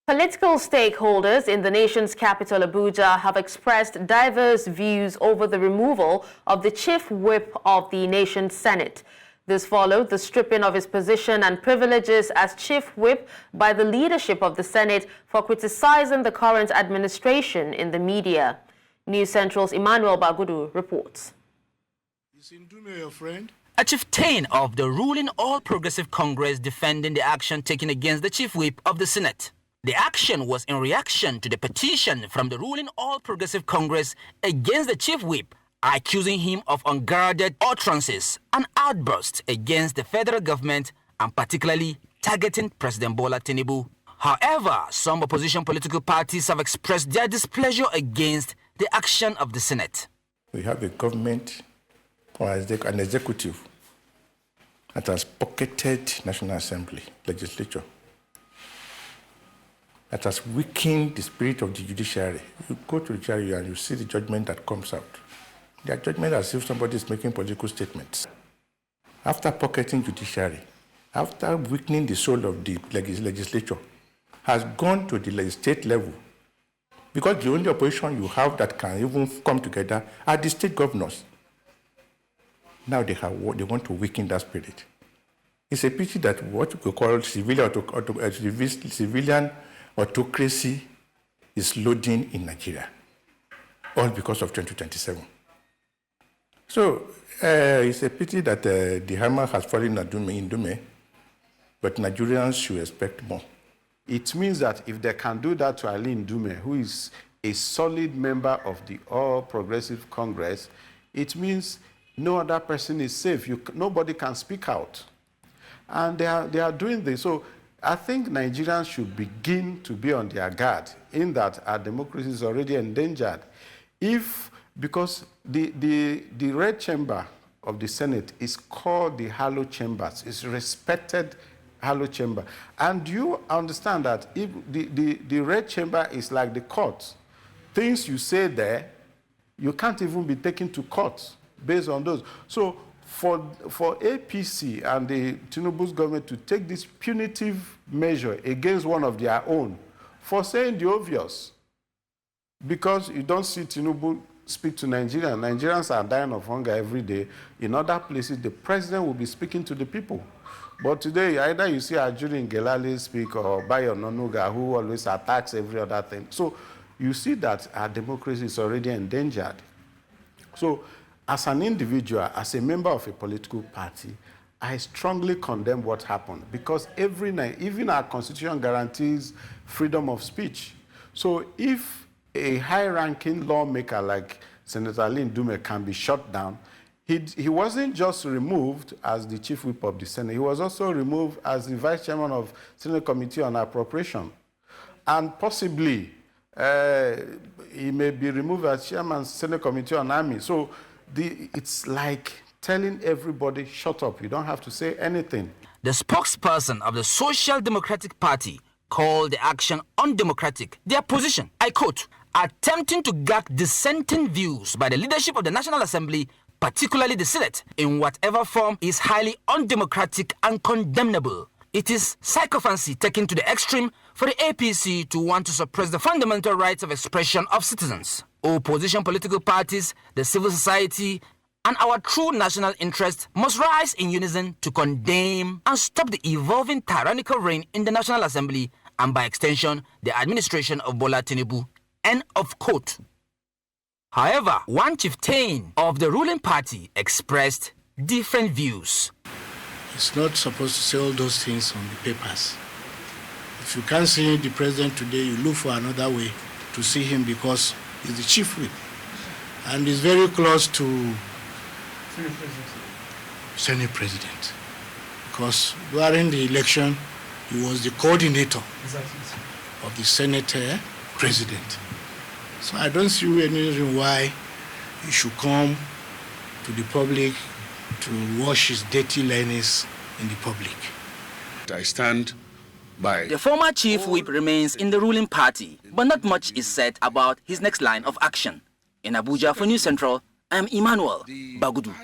Political stakeholders in the nation's capital, Abuja, have expressed diverse views over the removal of the chief whip of the nation's Senate. This followed the stripping of his position and privileges as chief whip by the leadership of the Senate for criticizing the current administration in the media. News Central's Emmanuel Bagudu reports. Is Ndume your friend? A chieftain of the ruling All Progressive Congress defending the action taken against the chief whip of the Senate. The action was in reaction to the petition from the ruling All Progressive Congress against the chief whip, accusing him of unguarded utterances and outbursts against the federal government and particularly targeting President Bola Tinubu. However, some opposition political parties have expressed their displeasure against the action of the Senate. We have a government or an executive that has pocketed National Assembly, legislature, that has weakened the spirit of the judiciary. You go to the judiciary and you see the judgment that comes out. Their judgment as if somebody is making political statements. After pocketing judiciary, after weakening the soul of the legislature, has gone to the state level. Because the only opposition you have that can even come together are the state governors. Now they want to weaken that spirit. It's a pity that what we call civilian autocracy is loading in Nigeria, all because of 2027. So it's a pity that the hammer has fallen in Ndume, but Nigerians should expect more. It means that if they can do that to Ali Ndume, who is a solid member of the All Progressive Congress, it means no other person is safe. Nobody can speak out. And they are doing this. So I think Nigerians should begin to be on their guard in that our democracy is already endangered. Because the red chamber of the Senate is called the Hollow Chambers. It's respected Hollow Chamber. And you understand that if the red chamber is like the court. Things you say there, you can't even be taken to court based on those. So for APC and the Tinubu's government to take this punitive measure against one of their own for saying the obvious, because you don't see Tinubu speak to Nigerians. Nigerians are dying of hunger every day. In other places, the president will be speaking to the people. But today, either you see Ajuri Ngelale speak or Bayo Nonuga, who always attacks every other thing. So you see that our democracy is already endangered. So as an individual, as a member of a political party, I strongly condemn what happened because even our constitution guarantees freedom of speech. So if a high-ranking lawmaker like Senator Ali Ndume can be shut down, he wasn't just removed as the chief whip of the Senate, he was also removed as the vice chairman of Senate Committee on Appropriation. And possibly, he may be removed as chairman of Senate Committee on Army. So it's like telling everybody, shut up, you don't have to say anything. The spokesperson of the Social Democratic Party called the action undemocratic. Their position, I quote, attempting to gag dissenting views by the leadership of the National Assembly, particularly the Senate, in whatever form is highly undemocratic and condemnable. It is sycophancy taken to the extreme for the APC to want to suppress the fundamental rights of expression of citizens. Opposition political parties, the civil society, and our true national interest must rise in unison to condemn and stop the evolving tyrannical reign in the National Assembly and by extension, the administration of Bola Tinubu. End of quote. However, one chieftain of the ruling party expressed different views. It's not supposed to say all those things on the papers. If you can't see the president today, you look for another way to see him because he's the chief whip. And he's very close to Senate president. Because during the election, he was the coordinator of the Senate president. So I don't see any reason why he should come to the public to wash his dirty linens in the public. I stand by. The former chief whip remains in the ruling party, but not much is said about his next line of action. In Abuja for News Central, I'm Emmanuel Bagudu.